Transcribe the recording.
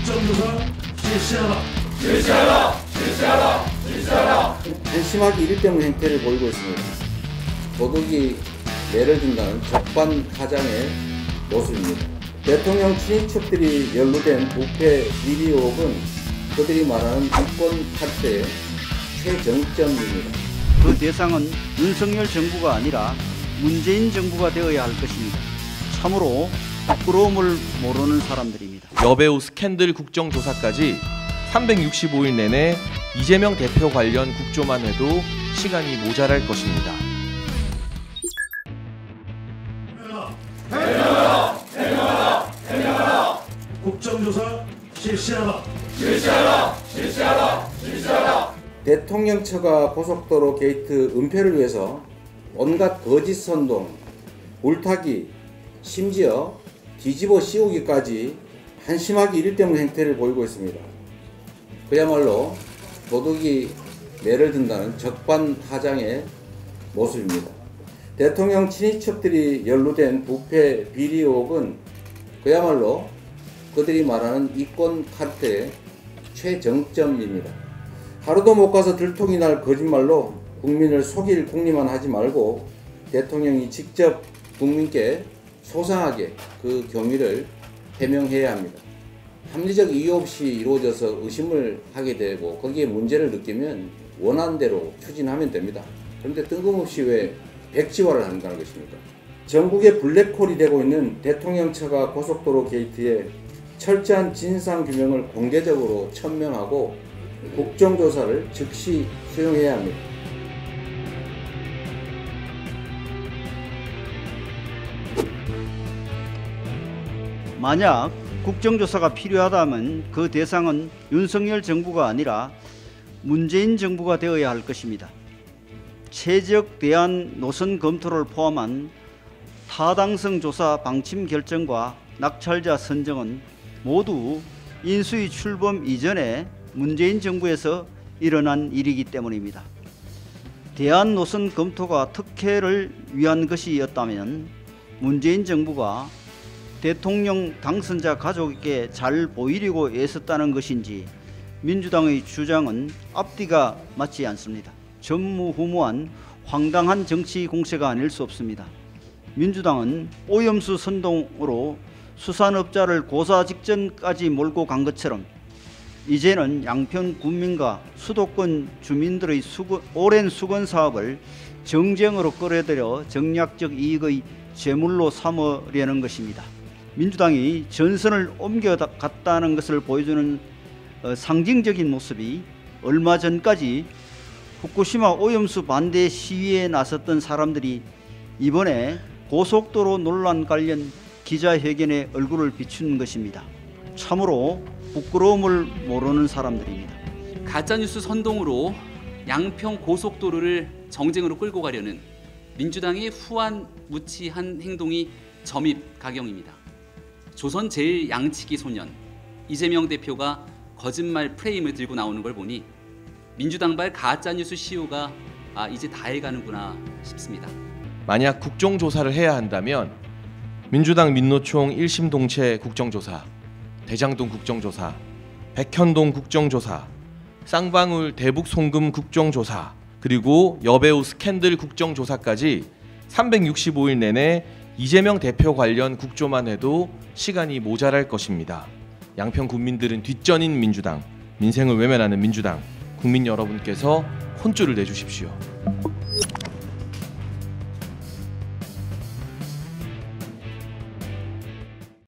국정조사 실시하라. 한심하게 일대문 행태를 보이고 있습니다. 도둑이 매를 든다는 적반하장의 모습입니다. 대통령 친인척들이 연루된 부패 비리 의혹은 그들이 말하는 이권 탈퇴의 최정점입니다. 그 대상은 윤석열 정부가 아니라 문재인 정부가 되어야 할 것입니다. 참으로 부끄러움을 모르는 사람들입니다. 여배우 스캔들 국정조사까지 365일 내내 이재명 대표 관련 국조만 해도 시간이 모자랄 것입니다. 해명하라. 국정조사 실시하라. 대통령 처가 고속도로 게이트 은폐를 위해서 온갖 거짓 선동, 물타기, 심지어 뒤집어 씌우기까지 한심하게 일대문 행태를 보이고 있습니다. 그야말로 도둑이 매를 든다는 적반하장의 모습입니다. 대통령 친인척들이 연루된 부패 비리 의혹은 그야말로 그들이 말하는 이권 탈퇴의 최정점입니다. 하루도 못 가서 들통이 날 거짓말로 국민을 속일 궁리만 하지 말고 대통령이 직접 국민께 소상하게 그 경위를 해명해야 합니다. 합리적 이유 없이 이루어져서 의심을 하게 되고 거기에 문제를 느끼면 원하는 대로 추진하면 됩니다. 그런데 뜬금없이 왜 백지화를 한다는 것입니까? 전국에 블랙홀이 되고 있는 대통령 처가 고속도로 게이트에 철저한 진상규명을 공개적으로 천명하고 국정조사를 즉시 수용해야 합니다. 만약 국정조사가 필요하다면 그 대상은 윤석열 정부가 아니라 문재인 정부가 되어야 할 것입니다. 최적 대안 노선 검토를 포함한 타당성 조사 방침 결정과 낙찰자 선정은 모두 인수위 출범 이전에 문재인 정부에서 일어난 일이기 때문입니다. 대안 노선 검토가 특혜를 위한 것이었다면 문재인 정부가 대통령 당선자 가족에게 잘 보이려고 애썼다는 것인지 민주당의 주장은 앞뒤가 맞지 않습니다. 전무후무한 황당한 정치 공세가 아닐 수 없습니다. 민주당은 오염수 선동으로 수산업자를 고사 직전까지 몰고 간 것처럼 이제는 양평 군민과 수도권 주민들의 오랜 수건 사업을 정쟁으로 끌어들여 정략적 이익의 제물로 삼으려는 것입니다. 민주당이 전선을 옮겨갔다는 것을 보여주는 상징적인 모습이 얼마 전까지 후쿠시마 오염수 반대 시위에 나섰던 사람들이 이번에 고속도로 논란 관련 기자회견에 얼굴을 비추는 것입니다. 참으로 부끄러움을 모르는 사람들입니다. 가짜뉴스 선동으로 양평 고속도로를 정쟁으로 끌고 가려는 민주당의 후안무치한 행동이 점입가경입니다. 조선 제일 양치기 소년 이재명 대표가 거짓말 프레임을 들고 나오는 걸 보니 민주당발 가짜뉴스 시효가 이제 다해가는구나 싶습니다. 만약 국정조사를 해야 한다면 민주당 민노총 1심 동체 국정조사, 대장동 국정조사, 백현동 국정조사, 쌍방울 대북 송금 국정조사, 그리고 여배우 스캔들 국정조사까지 365일 내내 이재명 대표 관련 국조만 해도 시간이 모자랄 것입니다. 양평 군민들은 뒷전인 민주당, 민생을 외면하는 민주당, 국민 여러분께서 혼쭐을 내주십시오.